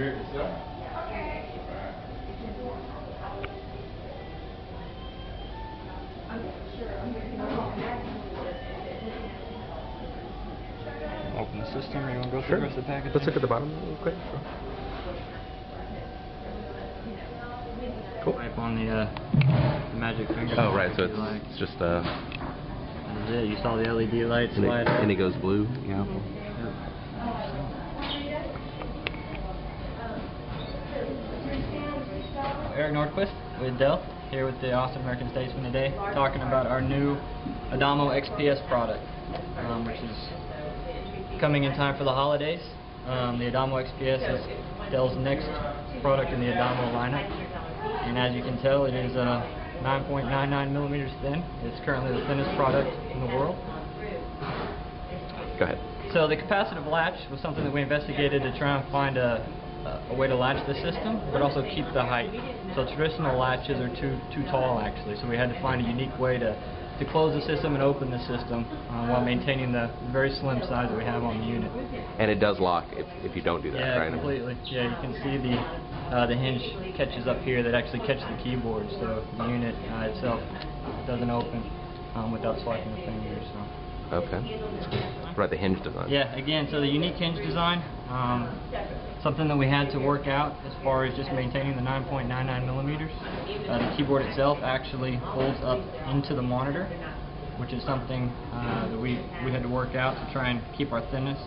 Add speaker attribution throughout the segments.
Speaker 1: hear it yourself?
Speaker 2: Open the system, or you want to go through the rest of the package?
Speaker 3: Let's look at the bottom real quick. Cool.
Speaker 2: Type on the magic finger.
Speaker 3: Oh, right, so it's just
Speaker 2: That is it. You saw the LED lights light up.
Speaker 3: and it goes blue. Yeah.
Speaker 2: Eric Nordquist with Dell, here with the awesome American Statesman today, talking about our new Adamo XPS product, which is coming in time for the holidays. The Adamo XPS is Dell's next product in the Adamo lineup, and as you can tell, it is 9.99 millimeters thin. It's currently the thinnest product in the world.
Speaker 3: Go ahead.
Speaker 2: So the capacitive latch was something that we investigated to try and find a way to latch the system, but also keep the height. So traditional latches are too tall, actually. So we had to find a unique way to close the system and open the system while maintaining the very slim size that we have on the unit.
Speaker 3: And it does lock if you don't do that,
Speaker 2: yeah,
Speaker 3: right?
Speaker 2: Completely. Yeah, you can see the hinge catches up here that actually catch the keyboard. So the unit itself doesn't open without swiping the fingers. So.
Speaker 3: Okay. Right, the hinge design.
Speaker 2: Yeah, again, so the unique hinge design, something that we had to work out as far as just maintaining the 9.99 millimeters. The keyboard itself actually folds up into the monitor, which is something that we had to work out to try and keep our thinness.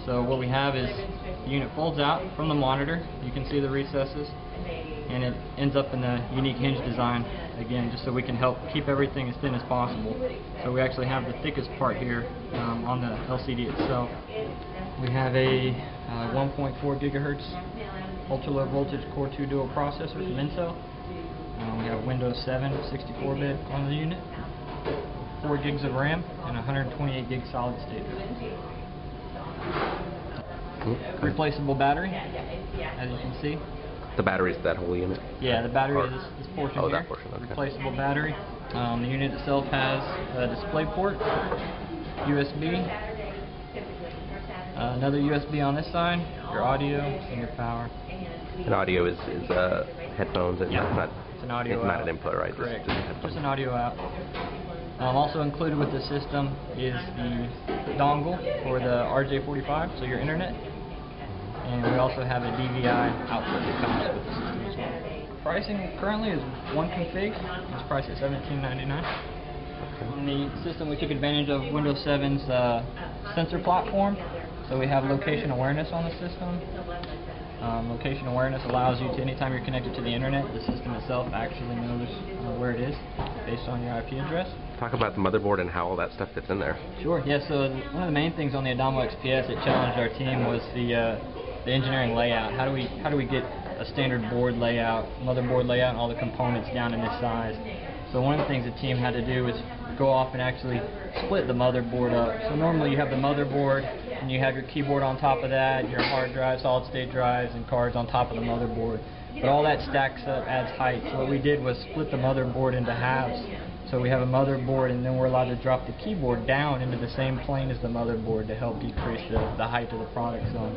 Speaker 2: So what we have is the unit folds out from the monitor. You can see the recesses, and it ends up in the unique hinge design, again, just so we can help keep everything as thin as possible. So we actually have the thickest part here on the LCD itself. We have a 1.4 gigahertz ultra-low voltage Core 2 dual processor from Intel. We have Windows 7 64-bit on the unit, 4 gigs of RAM, and 128 gig solid state. Replaceable battery, as you can see.
Speaker 3: The battery's that whole unit?
Speaker 2: Yeah, the battery is this portion here.
Speaker 3: That portion, okay.
Speaker 2: Replaceable battery. The unit itself has a display port, USB, another USB on this side, your audio, and your power.
Speaker 3: And audio is headphones. It's not.
Speaker 2: It's an audio
Speaker 3: It's not
Speaker 2: out.
Speaker 3: an input, right?
Speaker 2: Correct.
Speaker 3: Just
Speaker 2: Just an audio out. Also included with the system is the dongle for the RJ45, so your internet. And we also have a DVI output that comes with the system as well. Pricing currently is one config. It's priced at $17.99. In the system, we took advantage of Windows 7's sensor platform. So we have location awareness on the system. Location awareness allows you to, anytime you're connected to the internet, the system itself actually knows where it is based on your IP address.
Speaker 3: Talk about the motherboard and how all that stuff fits in there.
Speaker 2: Sure. Yeah. So one of the main things on the Adamo XPS that challenged our team was the engineering layout. How do we get a standard board layout, motherboard layout, and all the components down in this size? So one of the things the team had to do was go off and actually split the motherboard up. So normally you have the motherboard and you have your keyboard on top of that, your hard drive, solid state drives, and cards on top of the motherboard. But all that stacks up, adds height. So what we did was split the motherboard into halves. So we have a motherboard, and then we're allowed to drop the keyboard down into the same plane as the motherboard to help decrease the height of the product zone.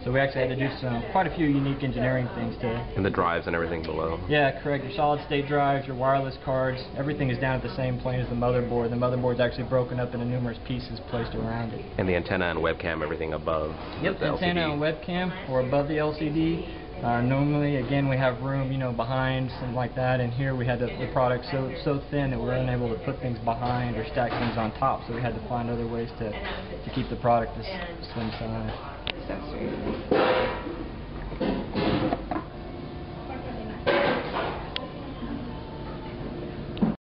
Speaker 2: So we actually had to do quite a few unique engineering things to...
Speaker 3: And the drives and everything below.
Speaker 2: Yeah, correct. Your solid state drives, your wireless cards, everything is down at the same plane as the motherboard. The motherboard's actually broken up into numerous pieces placed around it.
Speaker 3: And the antenna and webcam, everything above
Speaker 2: Yep,
Speaker 3: the
Speaker 2: antenna
Speaker 3: LCD.
Speaker 2: and webcam or above the LCD. Normally, again, we have room, behind, something like that, and here we had the product so thin that we were unable to put things behind or stack things on top, so we had to find other ways to keep the product this slim size.